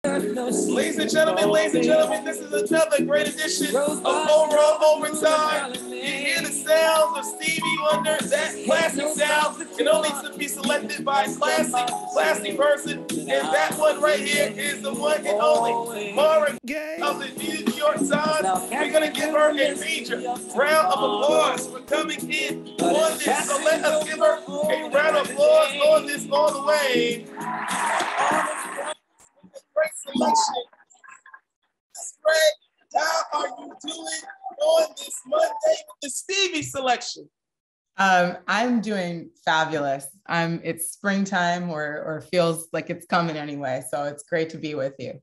Ladies and gentlemen, this is another great edition of Overall Overtime. You hear the sounds of Stevie Wonder, that classic sound can only be selected by a classy person, and that one right here is the one and only Mara of the New York Times. We're going to give her a major round of applause for coming in on this, so let us give her a round of applause on this all the way. Great selection. Greg, how are you doing on this Monday with the Stevie selection? I'm doing fabulous. It's springtime or feels like it's coming anyway. So it's great to be with you.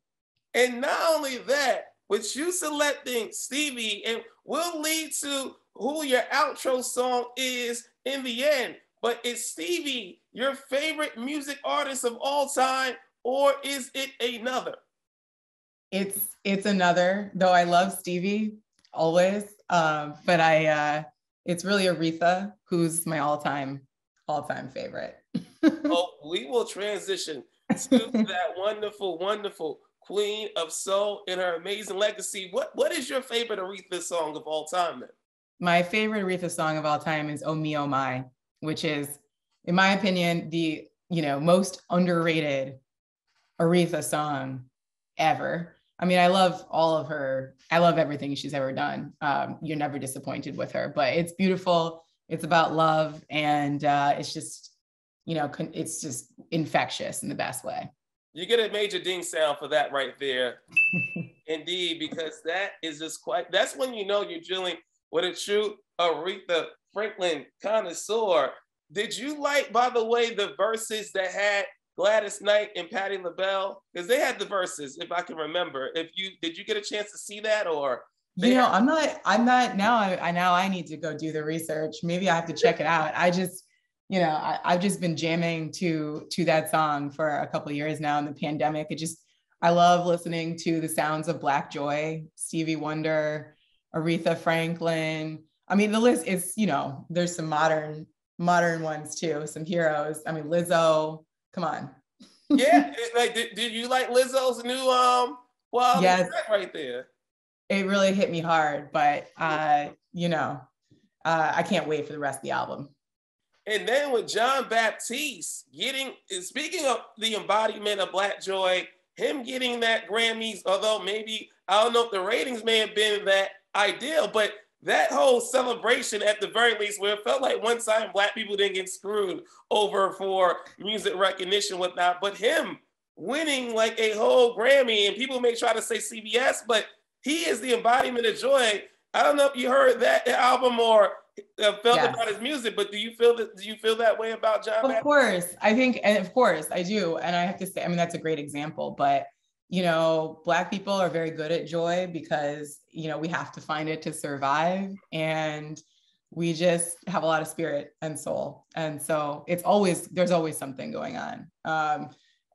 And not only that, with you selecting Stevie, and we'll lead to who your outro song is in the end. But is Stevie your favorite music artist of all time, or is it another? It's another, though I love Stevie always. But it's really Aretha who's my all-time favorite. Oh, we will transition to that wonderful, wonderful Queen of Soul and her amazing legacy. What is your favorite Aretha song of all time then? My favorite Aretha song of all time is Oh Me, Oh My, which is, in my opinion, the most underrated Aretha song ever. I mean, I love all of her. I love everything she's ever done. You're never disappointed with her, but it's beautiful. It's about love. And it's just, it's just infectious in the best way. You get a major ding sound for that right there. Indeed, because that is just that's when you know you're dealing with a true Aretha Franklin connoisseur. Did you like, by the way, the verses that had Gladys Knight and Patti LaBelle? Because they had the verses, if I can remember. Did you get a chance to see that, or? I'm not now. I need to go do the research. Maybe I have to check it out. I just, I've just been jamming to that song for a couple of years now in the pandemic. I love listening to the sounds of Black Joy, Stevie Wonder, Aretha Franklin. I mean, the list is, there's some modern ones too, some heroes. I mean, Lizzo. Come on. Yeah, did you like Lizzo's new yes, track right there? It really hit me hard, but I can't wait for the rest of the album. And then with John Baptiste speaking of the embodiment of Black Joy, him getting that Grammys, although maybe, I don't know if the ratings may have been that ideal, but that whole celebration, at the very least, where it felt like one time Black people didn't get screwed over for music recognition, whatnot, but him winning like a whole Grammy, and people may try to say CBS, but he is the embodiment of joy. I don't know if you heard that album or felt about his music, but do you feel that way about John? Of course, I think, and of course I do. And I have to say, I mean, that's a great example, but Black people are very good at joy because, we have to find it to survive, and we just have a lot of spirit and soul. And so there's always something going on.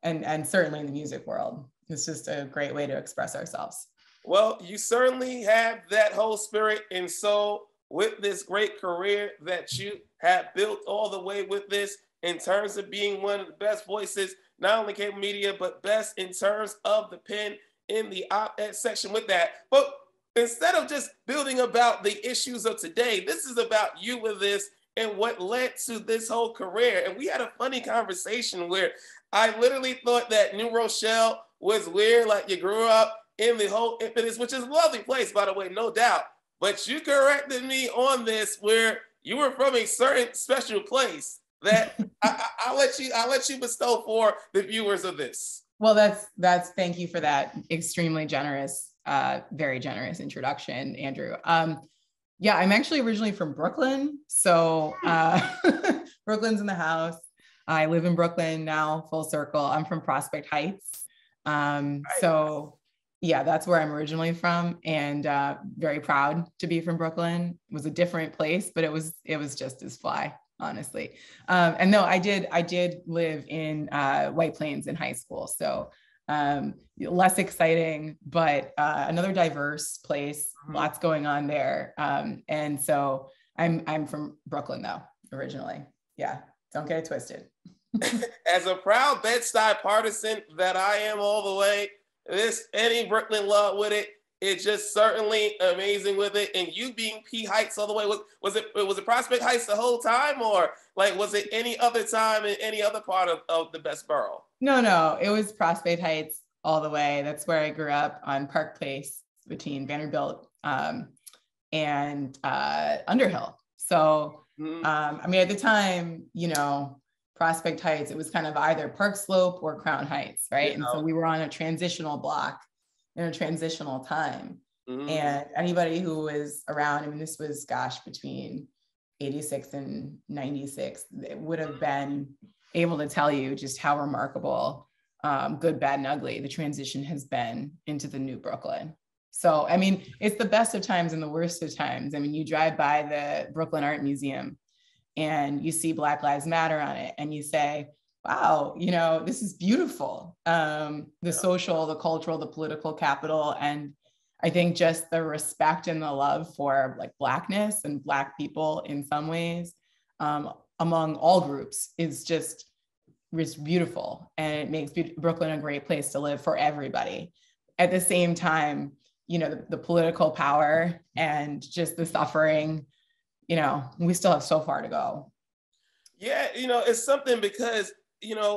And certainly in the music world, it's just a great way to express ourselves. Well, you certainly have that whole spirit and soul with this great career that you have built all the way with this, in terms of being one of the best voices, not only cable media, but best in terms of the pen in the op-ed section with that. But instead of just building about the issues of today, this is about you with this and what led to this whole career. And we had a funny conversation where I literally thought that New Rochelle was weird, like you grew up in the whole Impetus, which is a lovely place, by the way, no doubt. But you corrected me on this, where you were from a certain special place that I'll let you bestow for the viewers of this. Well, that's thank you for that extremely generous, very generous introduction, Andrew. Yeah, I'm actually originally from Brooklyn, so Brooklyn's in the house. I live in Brooklyn now, full circle. I'm from Prospect Heights, so yeah, that's where I'm originally from, and very proud to be from Brooklyn. It was a different place, but it was just as fly, honestly. And no, I did live in White Plains in high school, so less exciting, but another diverse place, lots going on there. And so I'm from Brooklyn though, originally. Yeah, don't get it twisted. As a proud Bed-Stuy partisan that I am all the way, this any Brooklyn love with it. It's just certainly amazing with it. And you being P Heights all the way, was it Prospect Heights the whole time, or like was it any other time in any other part of the best borough? No, it was Prospect Heights all the way. That's where I grew up on Park Place between Vanderbilt and Underhill. So, I mean, at the time, Prospect Heights, it was kind of either Park Slope or Crown Heights, right? And so we were on a transitional block in a transitional time. And anybody who was around, I mean, this was, between 86 and 96, it would have been able to tell you just how remarkable, good, bad, and ugly the transition has been into the new Brooklyn. So, I mean, it's the best of times and the worst of times. I mean, you drive by the Brooklyn Art Museum and you see Black Lives Matter on it and you say, wow, this is beautiful. The social, the cultural, the political capital. And I think just the respect and the love for like Blackness and Black people in some ways, among all groups is just beautiful. And it makes Brooklyn a great place to live for everybody. At the same time, the political power and just the suffering, we still have so far to go. Yeah, it's something because,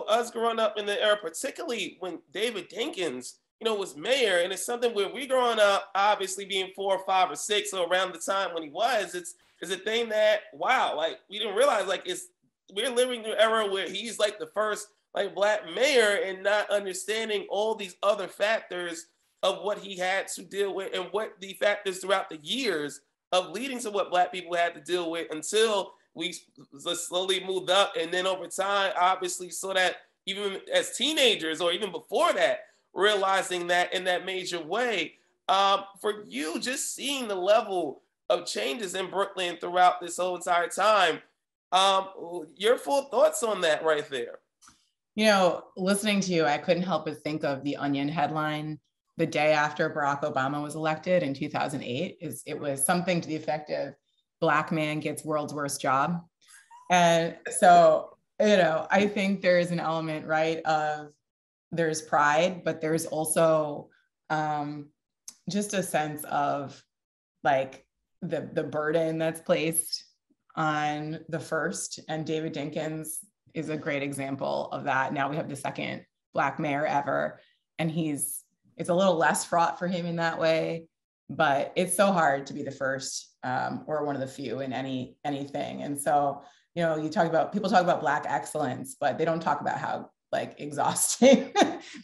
us growing up in the era, particularly when David Dinkins, was mayor, and it's something where we growing up, obviously being 4 or 5 or 6, or around the time when he was, it's a thing that, wow, like we didn't realize, like we're living through an era where he's like the first like Black mayor and not understanding all these other factors of what he had to deal with and what the factors throughout the years of leading to what Black people had to deal with until we slowly moved up. And then over time, obviously, so that even as teenagers or even before that, realizing that in that major way, for you, just seeing the level of changes in Brooklyn throughout this whole entire time, your full thoughts on that right there. Listening to you, I couldn't help but think of the Onion headline the day after Barack Obama was elected in 2008. It was something to the effect of Black man gets world's worst job. And so, I think there is an element, right, of there's pride, but there's also just a sense of like the burden that's placed on the first. And David Dinkins is a great example of that. Now we have the second Black mayor ever, and it's a little less fraught for him in that way, but it's so hard to be the first or one of the few in anything. And so, people talk about Black excellence, but they don't talk about how like exhausting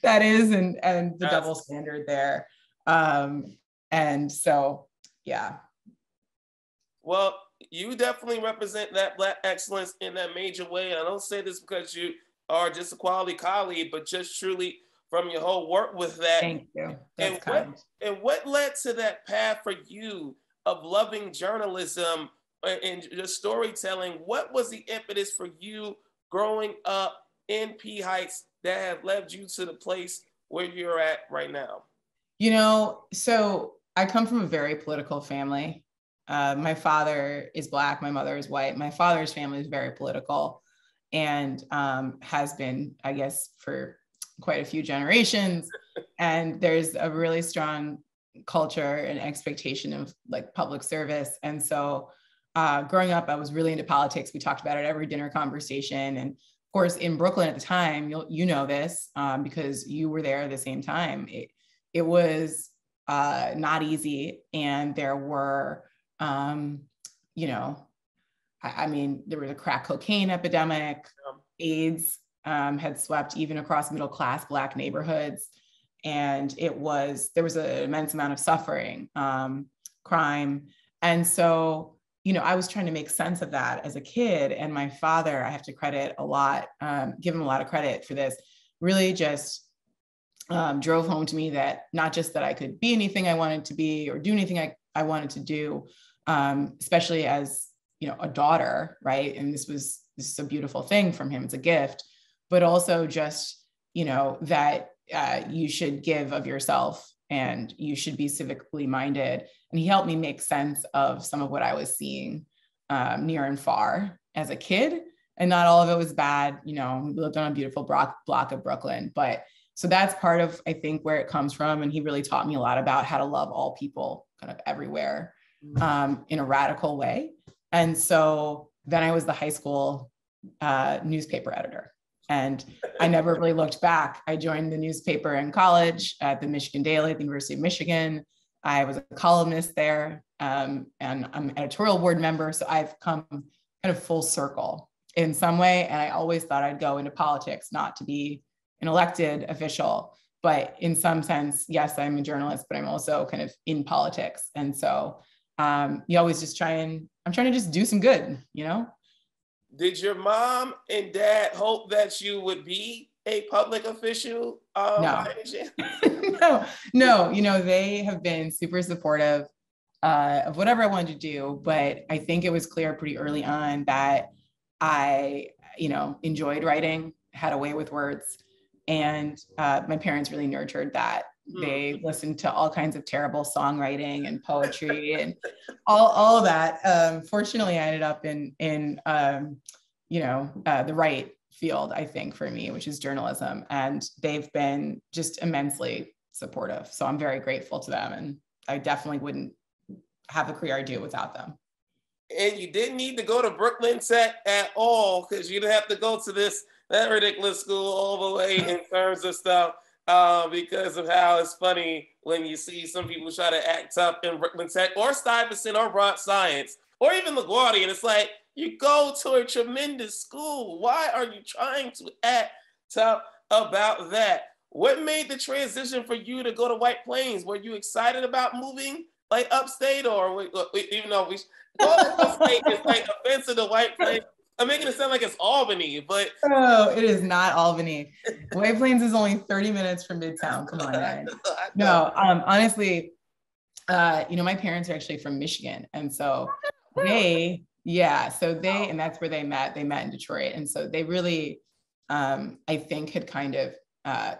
that is and the double standard there. And so, yeah. Well, you definitely represent that Black excellence in that major way. And I don't say this because you are just a quality colleague, but just truly from your whole work with that. Thank you. And what led to that path for you of loving journalism and your storytelling? What was the impetus for you growing up in P Heights that have led you to the place where you're at right now? So I come from a very political family. My father is Black, my mother is white. My father's family is very political and has been, I guess, for quite a few generations. And there's a really strong culture and expectation of like public service. And so growing up, I was really into politics. We talked about it every dinner conversation. And of course, in Brooklyn at the time, you know this because you were there at the same time. It was not easy. And there were, I mean, there was a crack cocaine epidemic, AIDS had swept even across middle-class Black neighborhoods. And there was an immense amount of suffering, crime. And so, I was trying to make sense of that as a kid. And my father, I have to credit a lot, give him a lot of credit for this, really just drove home to me that not just that I could be anything I wanted to be or do anything I wanted to do, especially as, a daughter, right? And this is a beautiful thing from him. It's a gift, but also just, that you should give of yourself and you should be civically minded. And he helped me make sense of some of what I was seeing near and far as a kid. And not all of it was bad. We lived on a beautiful block of Brooklyn, but So that's part of, I think, where it comes from. And he really taught me a lot about how to love all people kind of everywhere in a radical way. And so then I was the high school newspaper editor. And I never really looked back. I joined the newspaper in college at the Michigan Daily at the University of Michigan. I was a columnist there, and I'm editorial board member. So I've come kind of full circle in some way. And I always thought I'd go into politics, not to be an elected official, but in some sense, yes, I'm a journalist, but I'm also kind of in politics. And so you always just I'm trying to just do some good, you know? Did your mom and dad hope that you would be a public official? No. No, you know, they have been super supportive of whatever I wanted to do, but I think it was clear pretty early on that I, you know, enjoyed writing, had a way with words, and my parents really nurtured that. They listened to all kinds of terrible songwriting and poetry and all of that. Fortunately, I ended up in you know, the right field, I think, for me, which is journalism. And they've been just immensely supportive. So I'm very grateful to them. And I definitely wouldn't have the career I do without them. And you didn't need to go to Brooklyn Tech at all, because you didn't have to go to that ridiculous school all the way in terms of stuff, because of how it's funny when you see some people try to act tough in Brooklyn Tech or Stuyvesant or Bronx Science or even LaGuardia. And it's like, you go to a tremendous school. Why are you trying to act tough about that? What made the transition for you to go to White Plains? Were you excited about moving like upstate, or even though upstate is like offensive to White Plains? I'm making it sound like it's Albany, but oh, it is not Albany. White Plains is only 30 minutes from Midtown. Come on, man. No, honestly, you know, my parents are actually from Michigan, and so and that's where they met. They met in Detroit, and so they really, I think, had kind of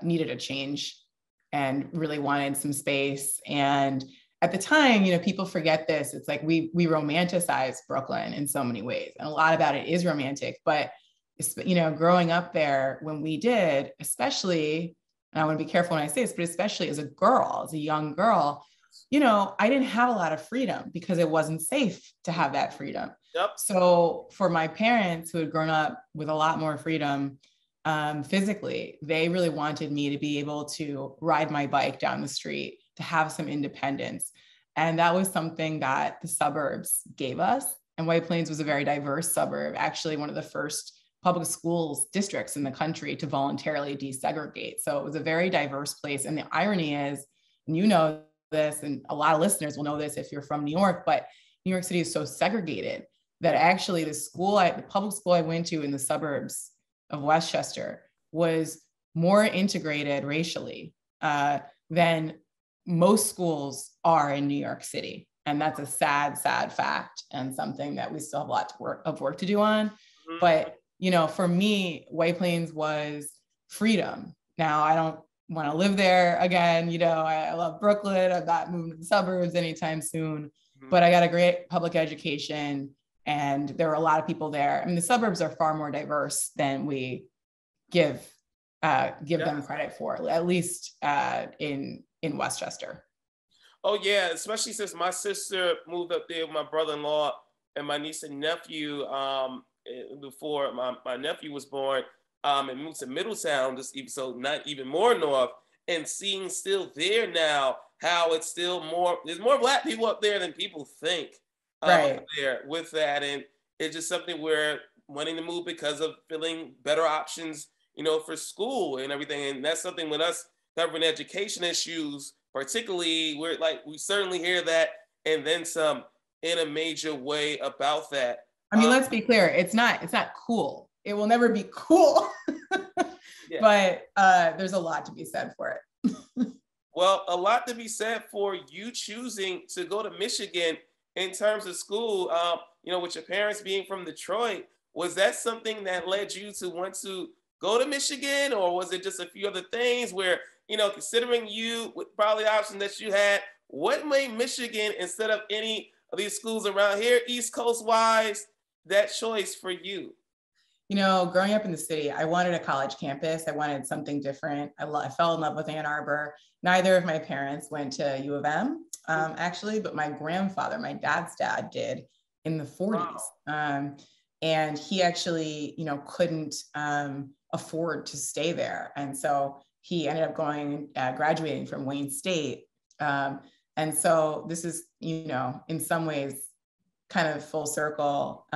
needed a change and really wanted some space. And at the time, you know, people forget this. It's like we romanticize Brooklyn in so many ways, and a lot about it is romantic. But you know, growing up there, when we did, especially, and I want to be careful when I say this, but especially as a girl, as a young girl, you know, I didn't have a lot of freedom because it wasn't safe to have that freedom. Yep. So for my parents, who had grown up with a lot more freedom physically, they really wanted me to be able to ride my bike down the street, to have some independence. And that was something that the suburbs gave us. And White Plains was a very diverse suburb, actually one of the first public schools districts in the country to voluntarily desegregate. So it was a very diverse place. And the irony is, and you know this, and a lot of listeners will know this if you're from New York, but New York City is so segregated that actually the public school I went to in the suburbs of Westchester was more integrated racially than most schools are in New York City. And that's a sad, sad fact, and something that we still have a lot of work to do on. Mm-hmm. But, you know, for me, White Plains was freedom. Now, I don't want to live there again. You know, I love Brooklyn. I'm not moving to the suburbs anytime soon, but I got a great public education, and there were a lot of people there. I mean, the suburbs are far more diverse than we give them credit for, at least in Westchester. Oh yeah, especially since my sister moved up there with my brother-in-law and my niece and nephew before my nephew was born, and moved to Middletown, so not even more north, and seeing still there now how it's still there's more Black people up there than people think. Right. There with that, and it's just something we're wanting to move because of feeling better options, you know, for school and everything. And that's something with us covering education issues, particularly, we certainly hear that and then some in a major way about that. I mean, let's be clear, it's not cool. It will never be cool. Yeah. But there's a lot to be said for it. Well, a lot to be said for you choosing to go to Michigan in terms of school, you know, with your parents being from Detroit. Was that something that led you to want to go to Michigan, or was it just a few other things where, you know, considering you with probably the options that you had, what made Michigan instead of any of these schools around here, East Coast wise, that choice for you? Growing up in the city, I wanted a college campus. I wanted something different. I fell in love with Ann Arbor. Neither of my parents went to U of M, actually, but my grandfather, my dad's dad, did in the 40s. And he actually, couldn't afford to stay there. And so he ended up graduating from Wayne State. And so this is, in some ways, kind of full circle.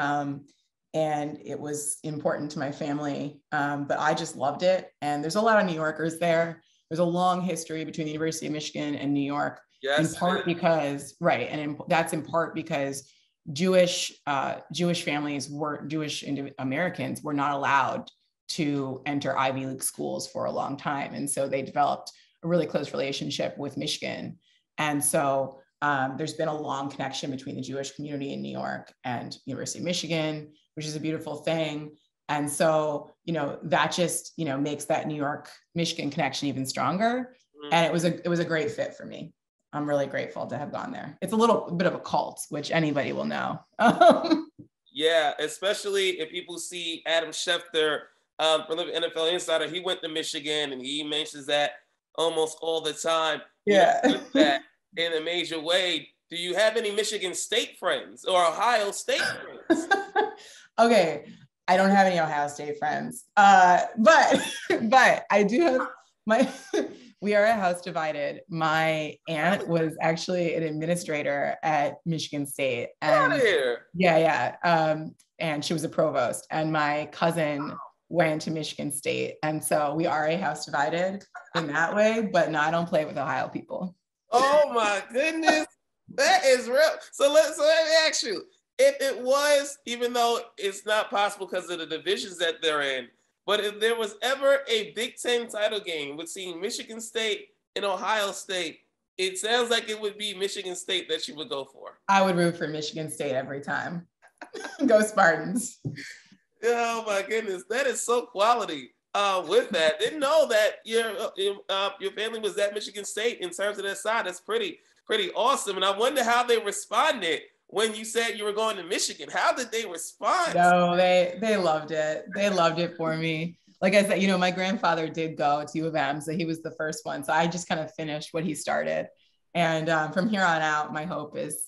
And it was important to my family, but I just loved it. And there's a lot of New Yorkers there. There's a long history between the University of Michigan and New York, yes, in part because, right, and that's in part because Jewish families Jewish Americans were not allowed to enter Ivy League schools for a long time. And so they developed a really close relationship with Michigan. And so there's been a long connection between the Jewish community in New York and University of Michigan, which is a beautiful thing. And so, that just, makes that New York, Michigan connection even stronger. And it was a great fit for me. I'm really grateful to have gone there. It's a little bit of a cult, which anybody will know. Yeah, especially if people see Adam Schefter, from the NFL Insider. He went to Michigan and he mentions that almost all the time. Yeah. That in a major way. Do you have any Michigan State friends or Ohio State friends? Okay, I don't have any Ohio State friends, but I do have we are a house divided. My aunt was actually an administrator at Michigan State. And and she was a provost. And my cousin went to Michigan State. And so we are a house divided in that way, but no, I don't play with Ohio people. Oh my goodness, that is real. So let me ask you, if it was, even though it's not possible because of the divisions that they're in, but if there was ever a Big Ten title game between Michigan State and Ohio State, it sounds like it would be Michigan State that you would go for. I would root for Michigan State every time. Go Spartans. Oh my goodness, that is so quality. With that, didn't know that your family was at Michigan State in terms of that side. That's pretty awesome. And I wonder how they responded when you said you were going to Michigan. How did they respond? No, they loved it. They loved it for me. Like I said, my grandfather did go to U of M, so he was the first one. So I just kind of finished what he started. And from here on out, my hope is,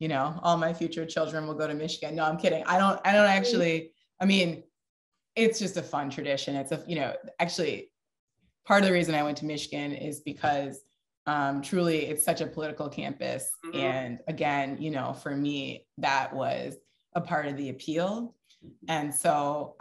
all my future children will go to Michigan. No, I'm kidding. I don't actually, it's just a fun tradition. It's actually part of the reason I went to Michigan is because truly it's such a political campus. Mm-hmm. And again, for me, that was a part of the appeal. And so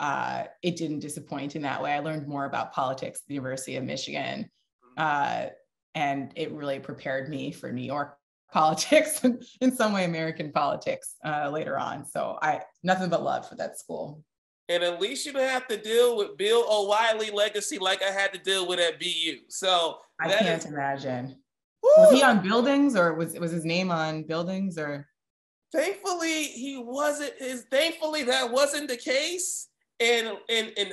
it didn't disappoint in that way. I learned more about politics at the University of Michigan. And it really prepared me for New York politics and in some way American politics later on. So nothing but love for that school. And at least you don't have to deal with Bill O'Reilly legacy like I had to deal with at BU. So I can't imagine. Woo! Was he on buildings, or was his name on buildings, or? Thankfully, thankfully that wasn't the case. And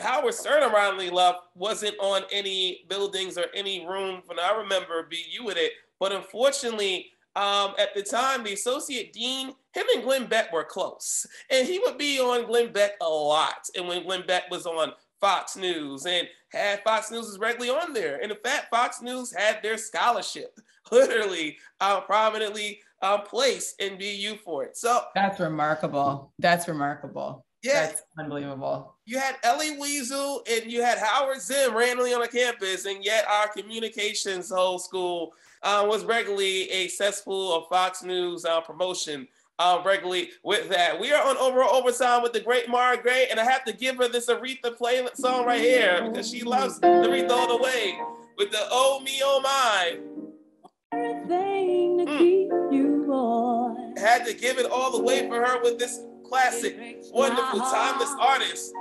Howard Stern, ironically enough, wasn't on any buildings or any room. And I remember BU with it. But unfortunately, at the time, the associate dean, him and Glenn Beck were close. And he would be on Glenn Beck a lot. And when Glenn Beck was on Fox News and had Fox News was regularly on there. And in fact, Fox News had their scholarship literally prominently placed in BU for it. So that's remarkable. That's remarkable. Yeah. That's unbelievable. You had Elie Wiesel and you had Howard Zinn randomly on the campus, and yet our communications whole school was regularly a cesspool of Fox News promotion regularly with that. We are on Overtime with the great Mara Gray, and I have to give her this Aretha play song right here because she loves Aretha all the way with the Oh Me Oh My. Everything to keep you boy. Had to give it all the way for her with this classic, wonderful, timeless artist.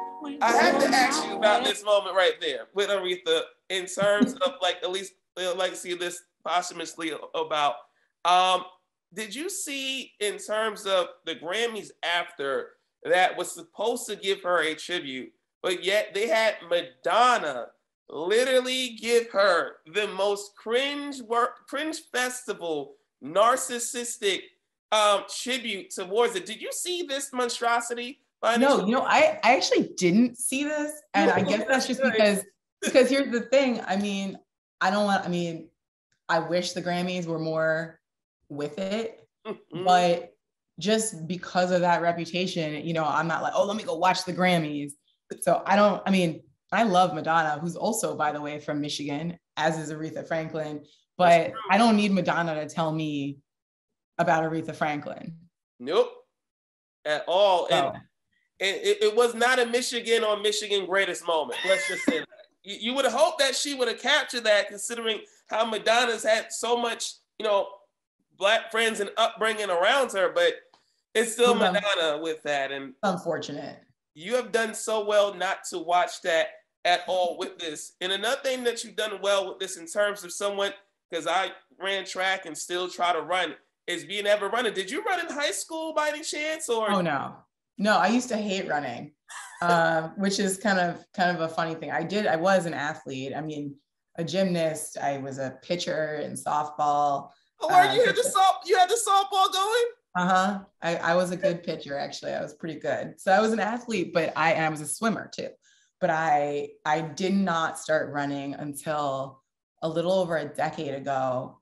I have to ask you about this moment right there with Aretha in terms of at least legacy of this posthumously about. Did you see in terms of the Grammys after that was supposed to give her a tribute, but yet they had Madonna literally give her the most cringe festival, narcissistic tribute towards it. Did you see this monstrosity No, I actually didn't see this. And I guess that's just because here's the thing. I mean, I wish the Grammys were more with it, but just because of that reputation, I'm not like, oh, let me go watch the Grammys. So I love Madonna, who's also, by the way, from Michigan, as is Aretha Franklin, but I don't need Madonna to tell me about Aretha Franklin. Nope, at all. So. And it was not a Michigan or Michigan greatest moment. Let's just say that. You would have hoped that she would have captured that, considering how Madonna's had so much, Black friends and upbringing around her, but it's still Madonna with that. And unfortunate. You have done so well not to watch that at all with this. And another thing that you've done well with this in terms of someone, because I ran track and still try to run, is being ever running. Did you run in high school by any chance? Or oh no, I used to hate running, which is kind of a funny thing. I was an athlete. I mean, a gymnast. I was a pitcher in softball. Oh, you had the softball going? I was a good pitcher, actually. I was pretty good. So I was an athlete, but I was a swimmer too. But I did not start running until a little over a decade ago.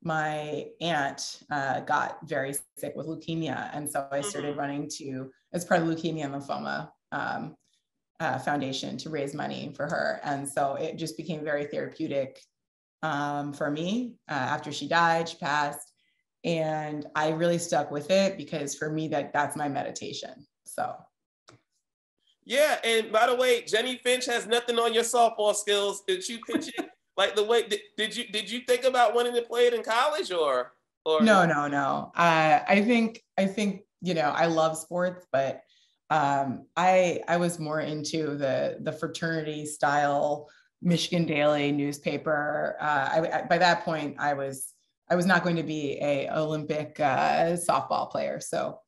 My aunt got very sick with leukemia. And so I started running as part of Leukemia and Lymphoma Foundation to raise money for her. And so it just became very therapeutic for me. After she died, she passed. And I really stuck with it because for me, that's my meditation. So. Yeah. And by the way, Jenny Finch has nothing on your softball skills. Did you pitch it? Like the way, did you think about wanting to play it in college or? No. I think, I love sports, but I was more into the fraternity style Michigan Daily newspaper. By that point, I was not going to be a Olympic softball player. So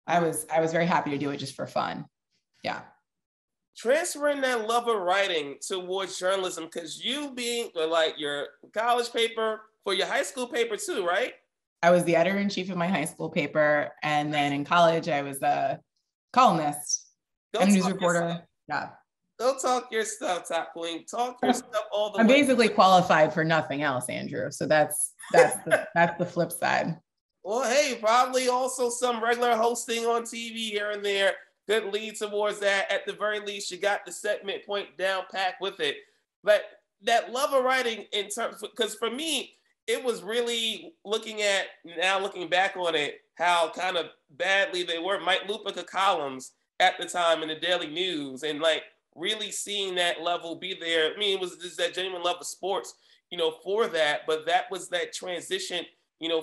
I was very happy to do it just for fun. Yeah. Transferring that love of writing towards journalism, because you being like your college paper for your high school paper too, right? I was the editor-in-chief of my high school paper. And then in college, I was a columnist and news reporter. Yeah. Don't talk your stuff, Top Queen. Talk your stuff all the way. I'm basically qualified for nothing else, Andrew. So that's the flip side. Well, hey, probably also some regular hosting on TV here and there. Good lead towards that. At the very least, you got the segment point down packed with it. But that love of writing in terms, because for me, it was really looking back on it, how kind of badly they were Mike Lupica columns at the time in the Daily News, and like really seeing that level be there. I mean, it was just that genuine love of sports, for that. But that was that transition,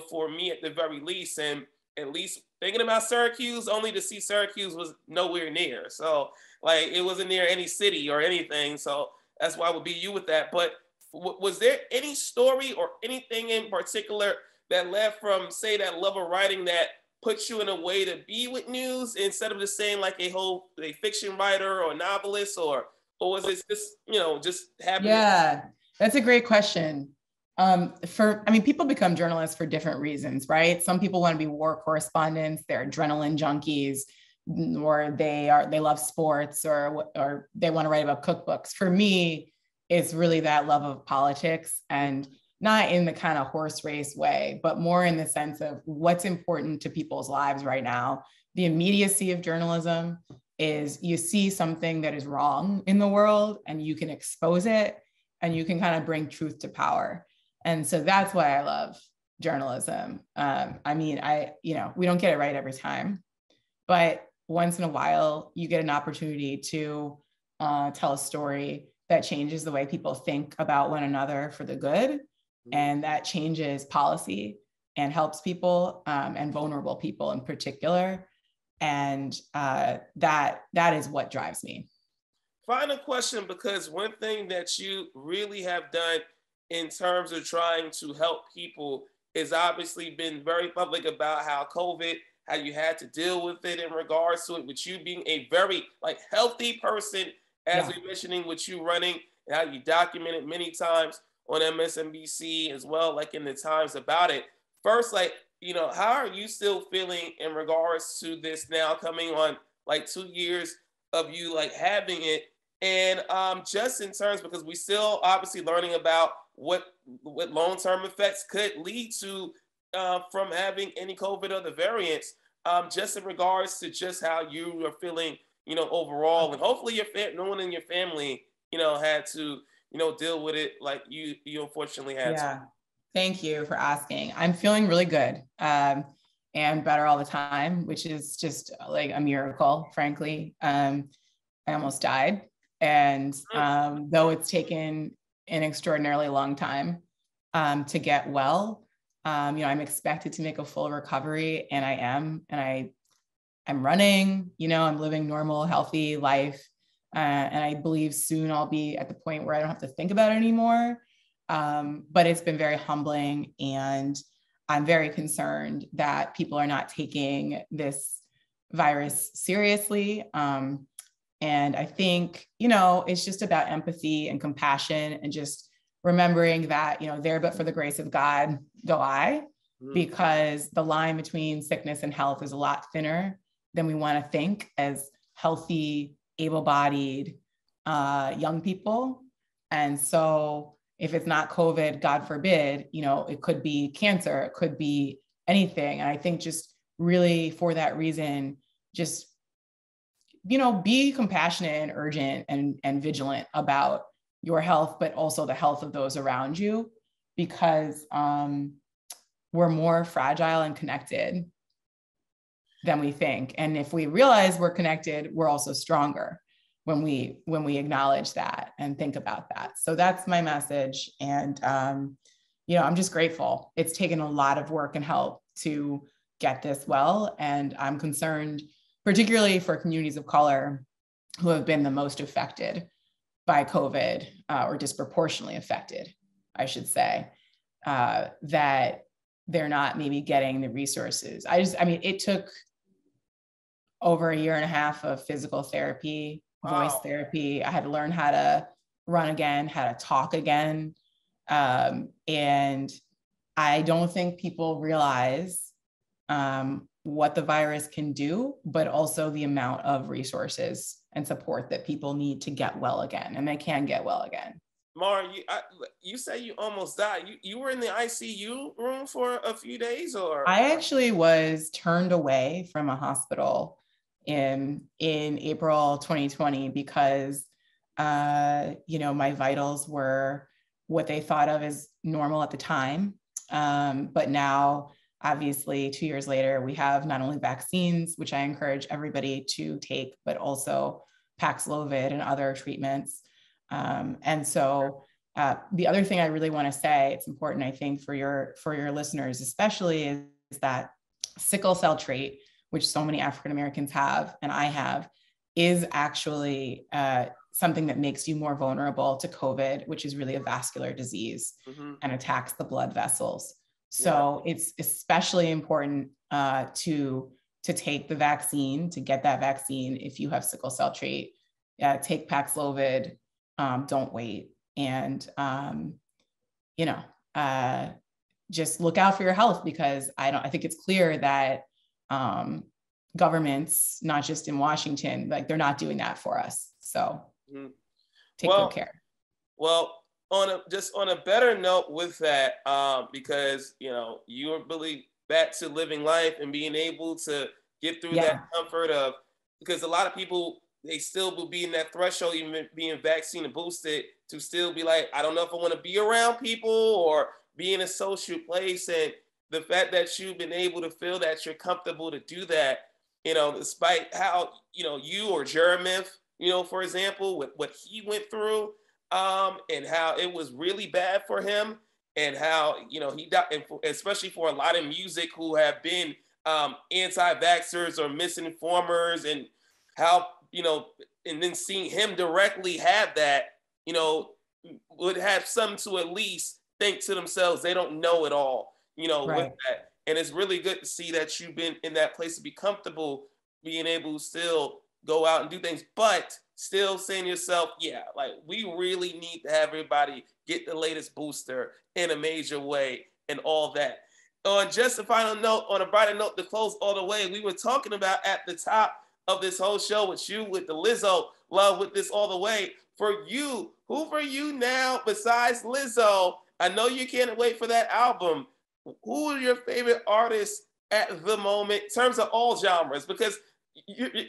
for me at the very least. And at least thinking about Syracuse, only to see Syracuse was nowhere near. So like it wasn't near any city or anything. So that's why I would be you with that. But was there any story or anything in particular that led from, say, that love of writing that puts you in a way to be with news instead of just saying like a fiction writer or novelist, or was it just happening? Yeah, that's a great question. People become journalists for different reasons, right? Some people want to be war correspondents, they're adrenaline junkies, or they love sports, or they want to write about cookbooks. For me, it's really that love of politics, and not in the kind of horse race way, but more in the sense of what's important to people's lives right now. The immediacy of journalism is you see something that is wrong in the world and you can expose it and you can kind of bring truth to power. And so that's why I love journalism. We don't get it right every time, but once in a while you get an opportunity to tell a story that changes the way people think about one another for the good. And that changes policy and helps people and vulnerable people in particular. And that is what drives me. Final question, because one thing that you really have done in terms of trying to help people is obviously been very public about how COVID, how you had to deal with it in regards to it, with you being a very healthy person, as we're mentioning with you running, and how you documented many times on MSNBC as well, like in the Times about it. First, how are you still feeling in regards to this now coming on like 2 years of you like having it. And just in terms, because we still obviously learning about what long-term effects could lead to from having any COVID or the variants, just in regards to just how you are feeling, overall, and hopefully no one in your family, had to, deal with it like you unfortunately had to. Yeah. Thank you for asking. I'm feeling really good and better all the time, which is just like a miracle, frankly. I almost died. And though it's taken an extraordinarily long time to get well, I'm expected to make a full recovery, and I am. And I'm running, I'm living normal, healthy life. And I believe soon I'll be at the point where I don't have to think about it anymore. But it's been very humbling, and I'm very concerned that people are not taking this virus seriously. And I think, it's just about empathy and compassion, and just remembering that, there but for the grace of God go I, because the line between sickness and health is a lot thinner than we want to think as healthy, able-bodied young people. And so if it's not COVID, God forbid, it could be cancer, it could be anything. And I think just really for that reason, just, be compassionate and urgent and vigilant about your health, but also the health of those around you, because we're more fragile and connected than we think. And if we realize we're connected, we're also stronger when we acknowledge that and think about that. So that's my message. And, I'm just grateful. It's taken a lot of work and help to get this well. And I'm concerned, particularly for communities of color who have been the most affected by COVID, or disproportionately affected, I should say, that they're not maybe getting the resources. It took over 1.5 years of physical therapy, voice therapy. I had to learn how to run again, how to talk again. And I don't think people realize what the virus can do, but also the amount of resources and support that people need to get well again, and they can get well again. Mara, you say you almost died. You were in the ICU room for a few days, or? I actually was turned away from a hospital in April 2020 because, my vitals were what they thought of as normal at the time. But now, obviously, 2 years later, we have not only vaccines, which I encourage everybody to take, but also Paxlovid and other treatments. And so the other thing I really want to say, it's important, I think, for your listeners, especially, is that sickle cell trait, which so many African Americans have, and I have, is actually something that makes you more vulnerable to COVID, which is really a vascular disease and attacks the blood vessels. So it's especially important to take the vaccine, to get that vaccine if you have sickle cell trait. Take Paxlovid, don't wait. And, just look out for your health, because I think it's clear that governments, not just in Washington, like, they're not doing that for us. So take good care. Well, on a better note with that, because, you're really back to living life and being able to get through that comfort of, because a lot of people, they still will be in that threshold, even being vaccine and boosted, to still be like, I don't know if I want to be around people or be in a social place. And the fact that you've been able to feel that you're comfortable to do that, despite how, you or Jeremy, for example, with what he went through, and how it was really bad for him, and how, he died, and especially for a lot of music who have been anti-vaxxers or misinformers, and how, and then seeing him directly have that, would have some to at least think to themselves, they don't know it all, with that. And it's really good to see that you've been in that place to be comfortable, being able to still go out and do things, but still saying to yourself, like, we really need to have everybody get the latest booster in a major way and all that. On just a final note, on a brighter note to close all the way, we were talking about at the top of this whole show with you, with the Lizzo love, with this all the way. For you, who for you now besides Lizzo? I know you can't wait for that album. Who are your favorite artists at the moment in terms of all genres? Because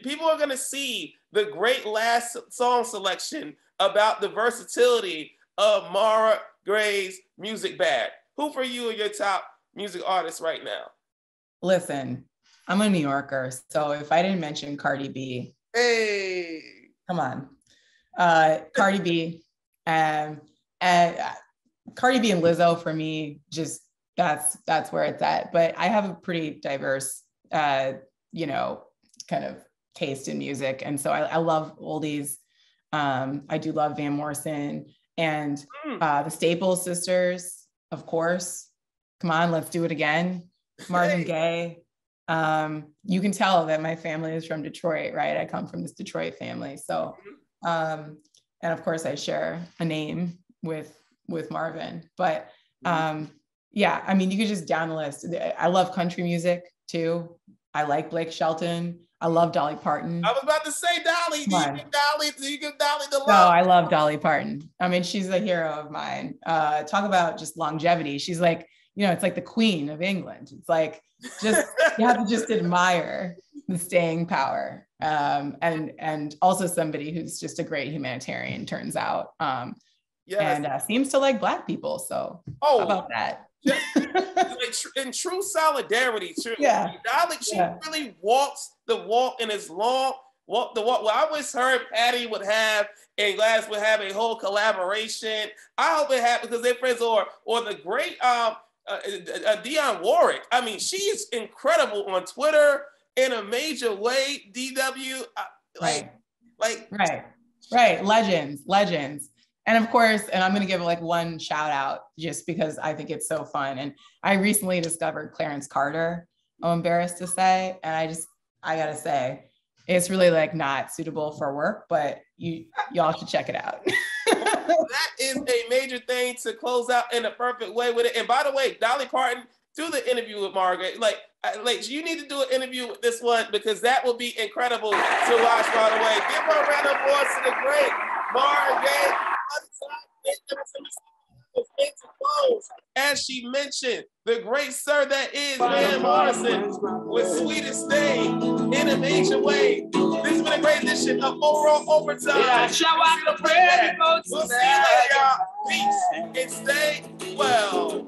people are going to see the great last song selection about the versatility of Mara Gray's music bag. Who for you are your top music artists right now? Listen, I'm a New Yorker, so if I didn't mention Cardi B, hey, come on, Cardi B, and Cardi B and Lizzo for me, just that's where it's at. But I have a pretty diverse, kind of taste in music, and so I love oldies. I do love Van Morrison and the Staples sisters, of course. Come on, let's do it again. Marvin Gaye. You can tell that my family is from Detroit, right? I come from this Detroit family. So, and of course I share a name with Marvin, but yeah, I mean, you could just down the list. I love country music too. I like Blake Shelton. I love Dolly Parton. I was about to say Dolly. Do you give Dolly the love? No, I love Dolly Parton. I mean, she's a hero of mine. Talk about just longevity. She's like, it's like the Queen of England. It's like, just, you have to just admire the staying power. And also somebody who's just a great humanitarian, turns out. Yes. And seems to like Black people. So how about that? Like in true solidarity, too. Yeah. Dolly, she really walks the walk and is long. Walk the walk. Well, I wish her and Patty would have, and Gladys would have a whole collaboration. I hope it happens because they're friends. Or the great Dionne Warwick. I mean, she is incredible on Twitter in a major way. DW, right. Legends. And of course, and I'm going to give like one shout out just because I think it's so fun. And I recently discovered Clarence Carter, I'm embarrassed to say. And I got to say, it's really like not suitable for work, but y'all should check it out. That is a major thing to close out in a perfect way with it. And by the way, Dolly Parton, do the interview with Margaret. Like you need to do an interview with this one because that will be incredible to watch, by the way. Give her a round of applause to the great Margaret. As she mentioned, the great sir that is Van Morrison with Sweetest Thing in a major way. This has been a great edition of Overall Overtime. Yeah, show out the prayer. We'll see you later, y'all. Peace and stay well.